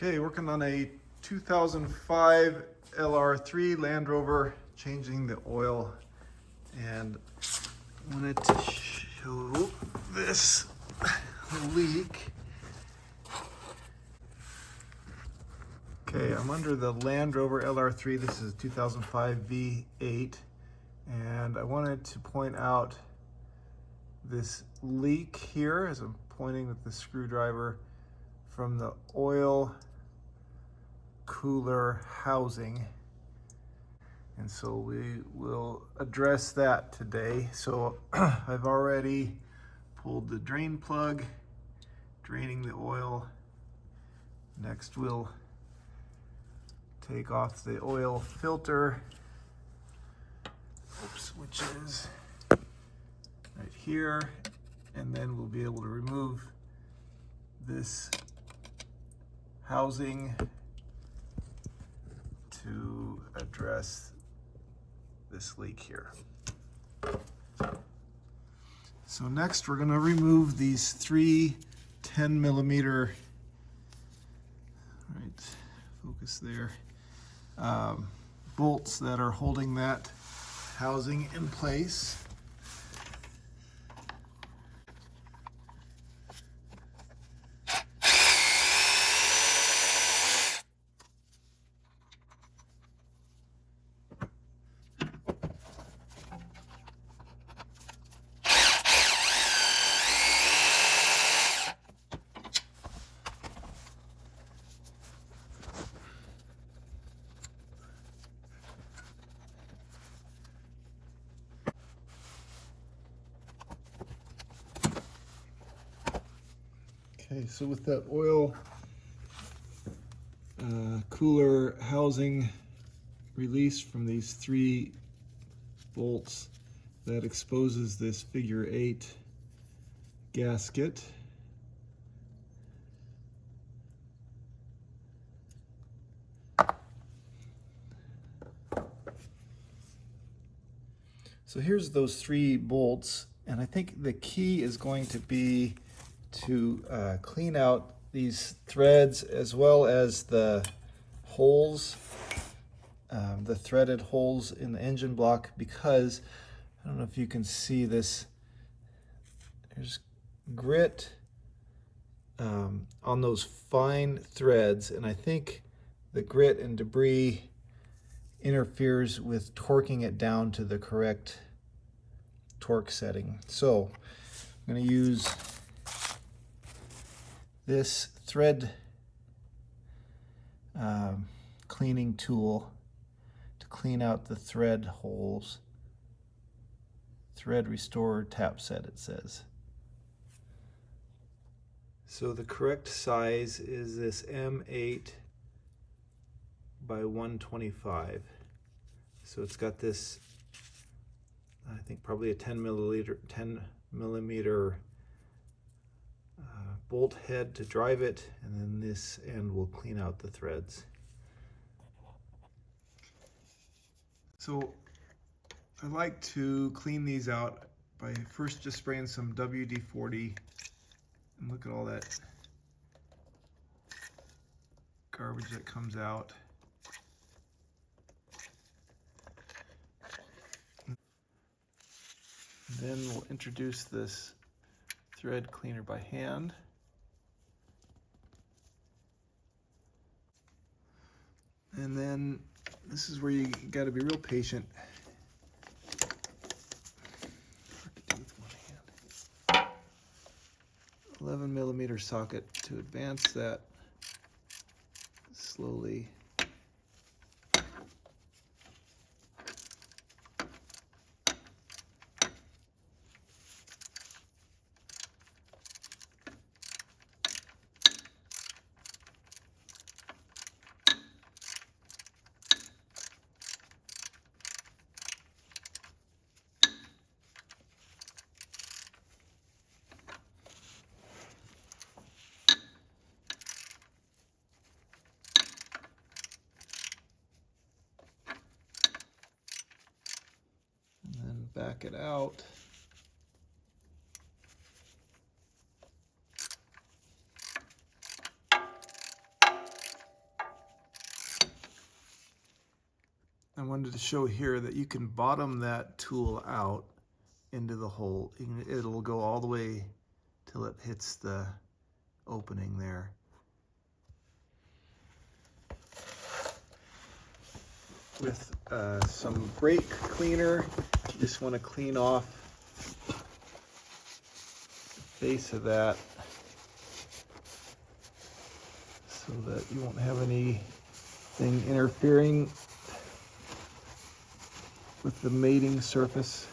Okay, working on a 2005 LR3 Land Rover, changing the oil, and wanted to show this leak. Okay, I'm under the Land Rover LR3. This is a 2005 V8, and I wanted to point out this leak here as I'm pointing with the screwdriver from the oil cooler housing, and so we will address that today. So I've already pulled the drain plug, draining the oil. Next we'll take off the oil filter, which is right here, and then we'll be able to remove this housing to address this leak here. So next we're going to remove these three 10mm, right, focus there, bolts that are holding that housing in place. Okay, so with that oil cooler housing released from these three bolts, that exposes this figure 8 gasket. So here's those three bolts, and I think the key is going to be to clean out these threads as well as the holes, the threaded holes in the engine block, because I don't know if you can see this, there's grit on those fine threads, and I think the grit and debris interferes with torquing it down to the correct torque setting. So I'm going to use this thread cleaning tool to clean out the thread holes. Thread Restorer Tap Set, it says. So the correct size is this M8 by 125. So it's got this, I think probably a 10 millimeter bolt head to drive it, and then this end will clean out the threads. So I like to clean these out by first just spraying some WD-40, and look at all that garbage that comes out. Then we'll introduce this thread cleaner by hand. And then this is where you got to be real patient. 11mm socket to advance that slowly. Back it out. I wanted to show here that you can bottom that tool out into the hole. It'll go all the way till it hits the opening there. With some brake cleaner, you just want to clean off the base of that so that you won't have anything interfering with the mating surface.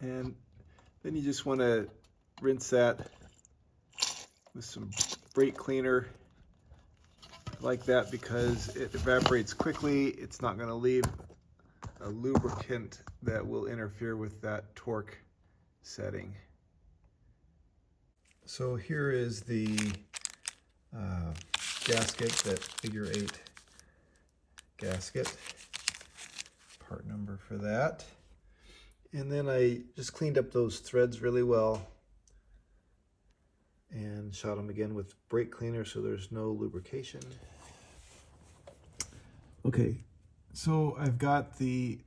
And then you just want to rinse that with some brake cleaner like that, because it evaporates quickly. It's not going to leave a lubricant that will interfere with that torque setting. So here is the gasket, that figure 8 gasket, part number for that. And then I just cleaned up those threads really well and shot them again with brake cleaner so there's no lubrication. Okay, so I've got the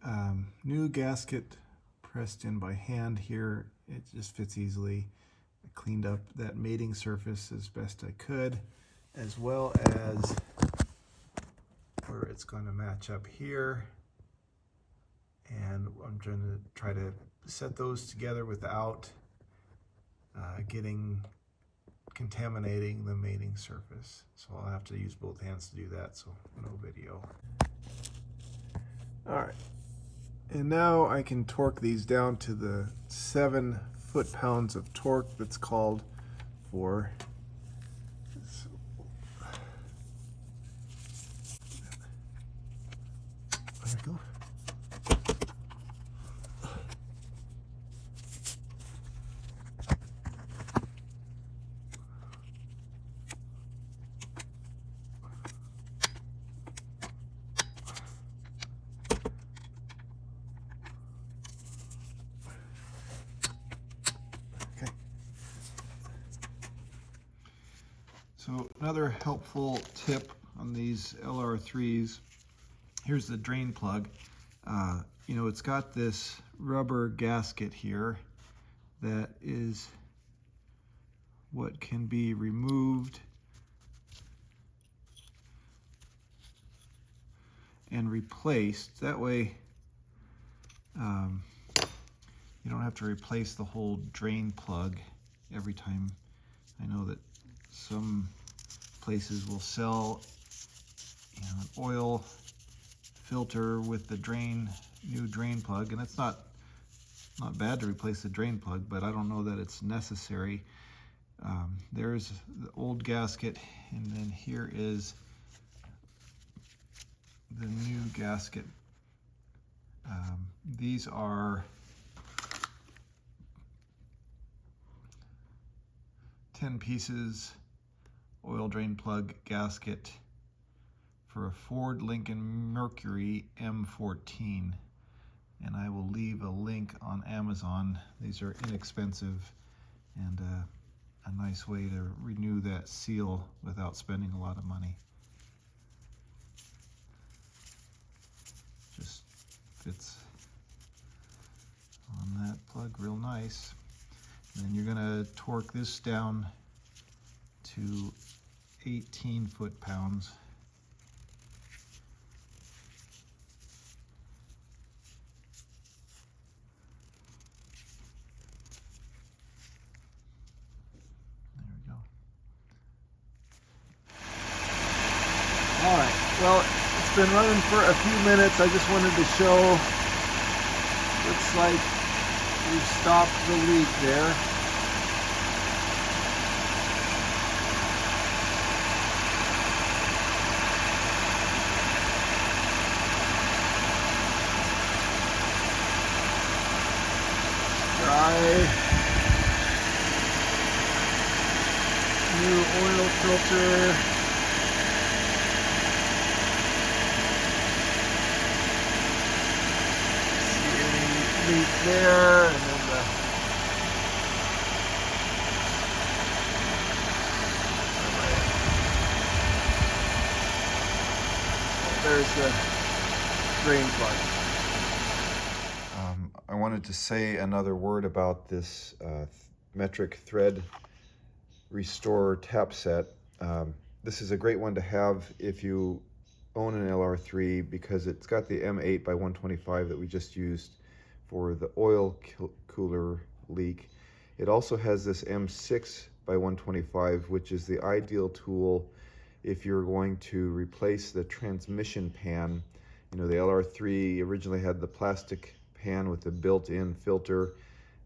new gasket pressed in by hand here. It just fits easily. I cleaned up that mating surface as best I could, as well as where it's going to match up here. And I'm trying to set those together without contaminating the mating surface. So I'll have to use both hands to do that, so no video. All right, and now I can torque these down to the 7 foot-pounds of torque that's called for. There we go. So another helpful tip on these LR3s, here's the drain plug. You know, it's got this rubber gasket here that is what can be removed and replaced. That way you don't have to replace the whole drain plug every time. I know that some places will sell, you know, an oil filter with the new drain plug, and it's not bad to replace the drain plug, but I don't know that it's necessary. There's the old gasket, and then here is the new gasket. These are 10 pieces oil drain plug gasket for a Ford Lincoln Mercury M14, and I will leave a link on Amazon. These are inexpensive and a nice way to renew that seal without spending a lot of money. Just fits on that plug real nice. And then you're going to torque this down to 18 foot-pounds. There we go. All right, well, it's been running for a few minutes. I just wanted to show, looks like we've stopped the leak there. New oil filter. See any leak there, and then the drain plug. I wanted to say another word about this metric thread restore tap set. This is a great one to have if you own an LR3 because it's got the M8 by 125 that we just used for the oil cooler leak. It also has this M6 by 125, which is the ideal tool if you're going to replace the transmission pan. You know, the LR3 originally had the plastic pan with the built-in filter,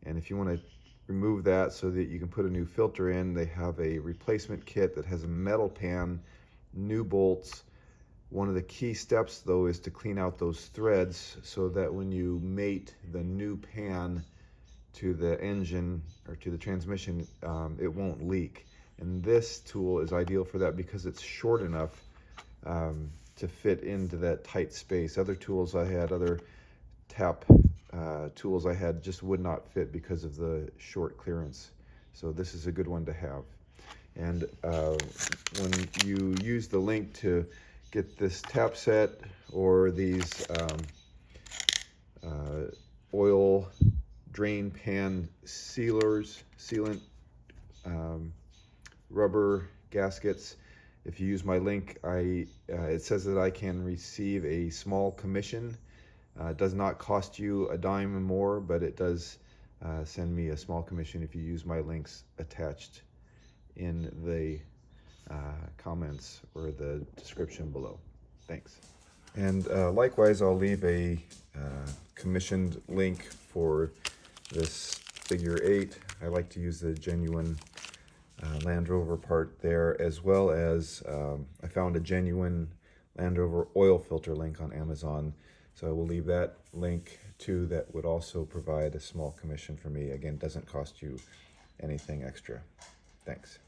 and if you want to remove that so that you can put a new filter in, they have a replacement kit that has a metal pan, new bolts. One of the key steps though is to clean out those threads so that when you mate the new pan to the engine or to the transmission, it won't leak. And this tool is ideal for that because it's short enough to fit into that tight space. Other tools I had, other tap tools I had, just would not fit because of the short clearance. So this is a good one to have. And when you use the link to get this tap set or these oil drain pan sealant rubber gaskets, if you use my link, it says that I can receive a small commission. It does not cost you a dime or more, but it does send me a small commission if you use my links attached in the comments or the description below. Thanks. And likewise, I'll leave a commissioned link for this figure 8. I like to use the genuine Land Rover part there, as well as I found a genuine Land Rover oil filter link on Amazon. So I will leave that link too. That would also provide a small commission for me. Again, doesn't cost you anything extra. Thanks.